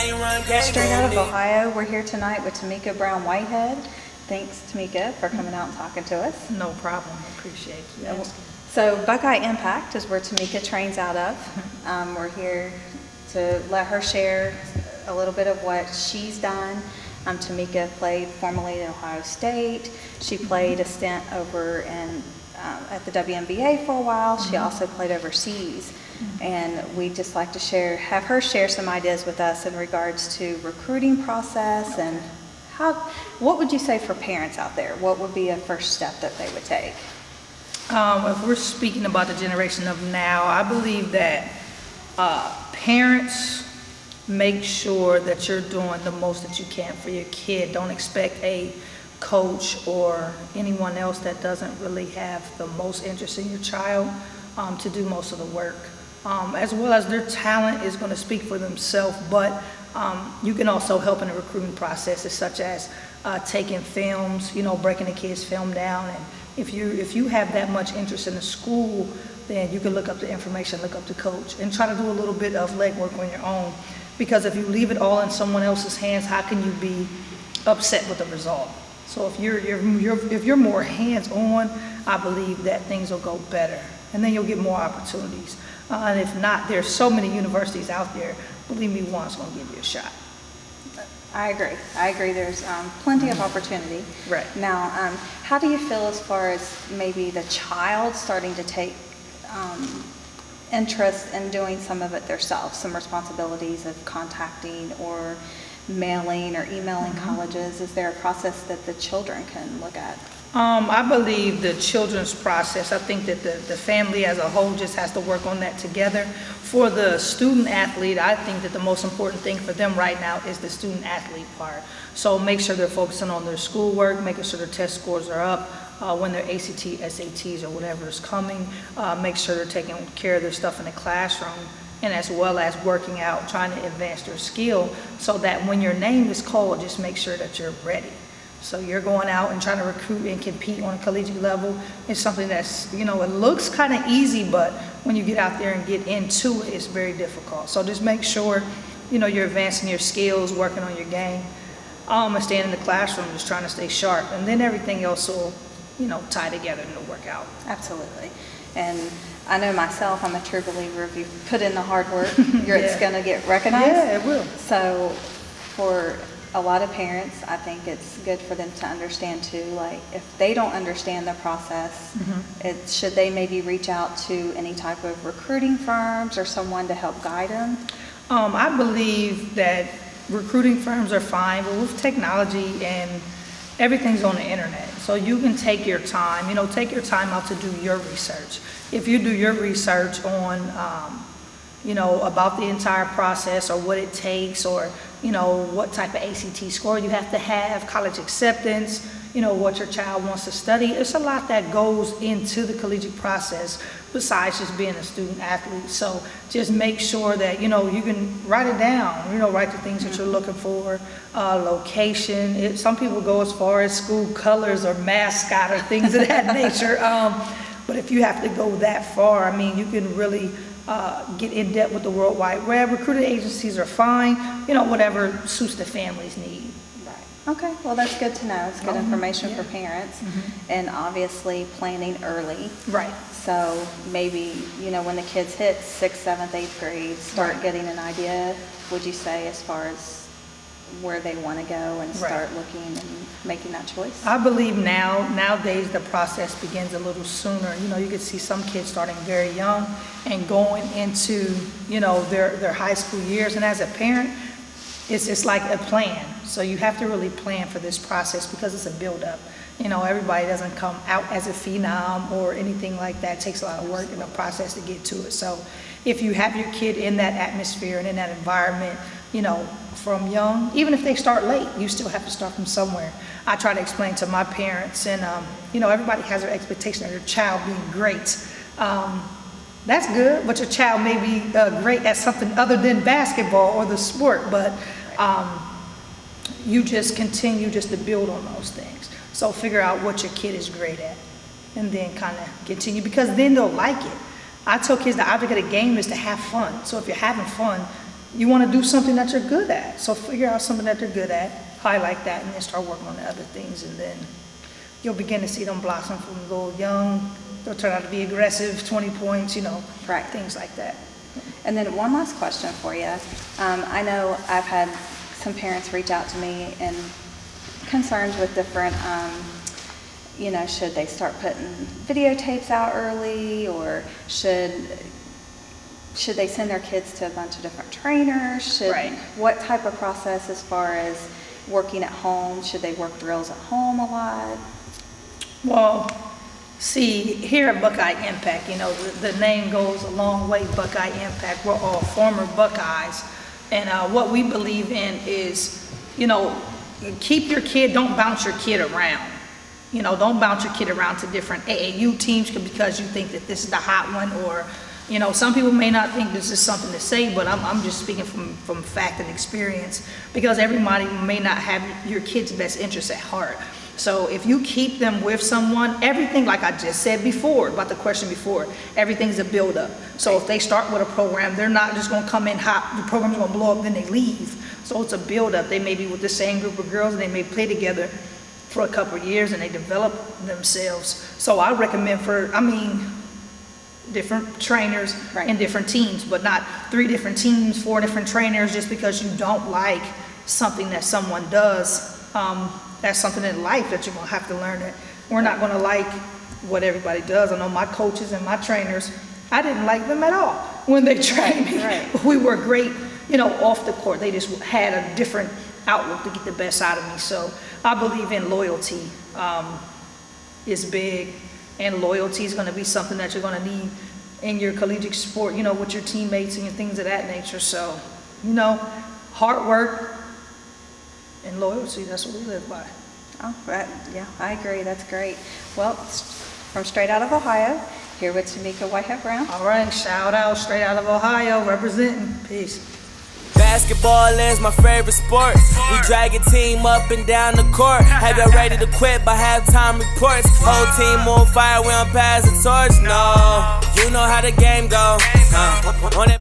Straight out of Ohio, we're here tonight with Tomeka Brown-Whitehead. Thanks, Tomeka, for coming out and talking to us. No problem. Appreciate you asking. So Buckeye Impact is where Tomeka trains out of. We're here to let her share a little bit of what she's done. Tomeka played formerly at Ohio State. She played a stint over at the WNBA for a while. She also played overseas. And we'd just like to have her share some ideas with us in regards to recruiting process and what would you say for parents out there? What would be a first step that they would take? If we're speaking about the generation of now, I believe that parents make sure that you're doing the most that you can for your kid. Don't expect a coach or anyone else that doesn't really have the most interest in your child to do most of the work. As well as their talent is going to speak for themselves, but you can also help in the recruiting processes, such as taking films, breaking the kid's film down. And if you have that much interest in the school, then you can look up the information, look up the coach, and try to do a little bit of legwork on your own. Because if you leave it all in someone else's hands, how can you be upset with the result? So if you're more hands-on, I believe that things will go better, and then you'll get more opportunities. And if not, there's so many universities out there. Believe me, one's going to give you a shot. I agree. There's plenty of opportunity. Right. Now, how do you feel as far as maybe the child starting to take interest in doing some of it themselves, some responsibilities of contacting or mailing or emailing colleges? Is there a process that the children can look at? I believe the children's process, I think that the family as a whole just has to work on that together. For the student athlete, I think that the most important thing for them right now is the student athlete part. So make sure they're focusing on their schoolwork, making sure their test scores are up, when their ACT, SATs, or whatever is coming. Make sure they're taking care of their stuff in the classroom, and as well as working out, trying to advance their skill so that when your name is called, just make sure that you're ready. So you're going out and trying to recruit and compete on a collegiate level. It's something that's, it looks kind of easy, but when you get out there and get into it, it's very difficult. So just make sure, you're advancing your skills, working on your game, and staying in the classroom, just trying to stay sharp. And then everything else will, tie together and it'll work out. Absolutely. And I know myself, I'm a true believer if you put in the hard work, it's going to get recognized. Yeah, it will. So for a lot of parents, I think it's good for them to understand too, like if they don't understand the process, should they maybe reach out to any type of recruiting firms or someone to help guide them? I believe that recruiting firms are fine, but with technology and everything's on the internet, so you can take your time, take your time out to do your research. If you do your research on, about the entire process or what it takes, or what type of ACT score you have to have, college acceptance, what your child wants to study. It's a lot that goes into the collegiate process besides just being a student athlete. So just make sure that, you can write it down, write the things that you're looking for, location. Some people go as far as school colors or mascot or things of that nature. But if you have to go that far, you can really get in depth with the World Wide Web. Recruiting agencies are fine, whatever suits the family's need. Right. Okay, well that's good to know. It's good information for parents, and obviously planning early. Right. So maybe, when the kids hit 6th, 7th, 8th grade, start getting an idea, would you say, as far as where they want to go and start looking and making that choice? I believe nowadays the process begins a little sooner. You can see some kids starting very young and going into, their high school years. And as a parent, it's like a plan. So you have to really plan for this process because it's a build-up. Everybody doesn't come out as a phenom or anything like that. It takes a lot of work and a process to get to it. So if you have your kid in that atmosphere and in that environment, from young, even if they start late, you still have to start from somewhere. I try to explain to my parents, and everybody has their expectation of their child being great. That's good, but your child may be great at something other than basketball or the sport, but you just continue just to build on those things. So figure out what your kid is great at, and then kind of continue, because then they'll like it. I tell kids the object of the game is to have fun. So if you're having fun, you want to do something that you're good at. So figure out something that you're good at, highlight that, and then start working on the other things. And then you'll begin to see them blossom from little young. They'll turn out to be aggressive, 20 points, Right. things like that. And then one last question for you. I know I've had some parents reach out to me and concerns with different, should they start putting videotapes out early, or should they send their kids to a bunch of different trainers? Right. What type of process as far as working at home? Should they work drills at home a lot? Well, see, here at Buckeye Impact, the name goes a long way, Buckeye Impact. We're all former Buckeyes. And what we believe in is, keep your kid, don't bounce your kid around. Don't bounce your kid around to different AAU teams because you think that this is the hot one, or, some people may not think this is something to say, but I'm just speaking from fact and experience, because everybody may not have your kid's best interest at heart. So if you keep them with someone, everything, like I just said before, about the question before, everything's a build-up. So if they start with a program, they're not just going to come in hot, the program's going to blow up, then they leave. So it's a build-up. They may be with the same group of girls, and they may play together for a couple of years, and they develop themselves. So I recommend different trainers and different teams, but not 3 different teams, 4 different trainers, just because you don't like something that someone does. That's something in life that you're going to have to learn that we're not going to like what everybody does. I know my coaches and my trainers, I didn't like them at all when they trained me. Right. We were great, off the court. They just had a different outlook to get the best out of me. So I believe in loyalty is big, and loyalty is going to be something that you're going to need in your collegiate sport, with your teammates and things of that nature. So, hard work and loyalty, that's what we live by. Oh, right. Yeah, I agree. That's great. Well, from straight out of Ohio, here with Tomeka Whitehead Brown. All right, shout out, straight out of Ohio, representing. Peace. Basketball is my favorite sport. We drag a team up and down the court. Have you ready to quit by halftime reports? Whole team on fire, we don't pass the torch. No, you know how the game go.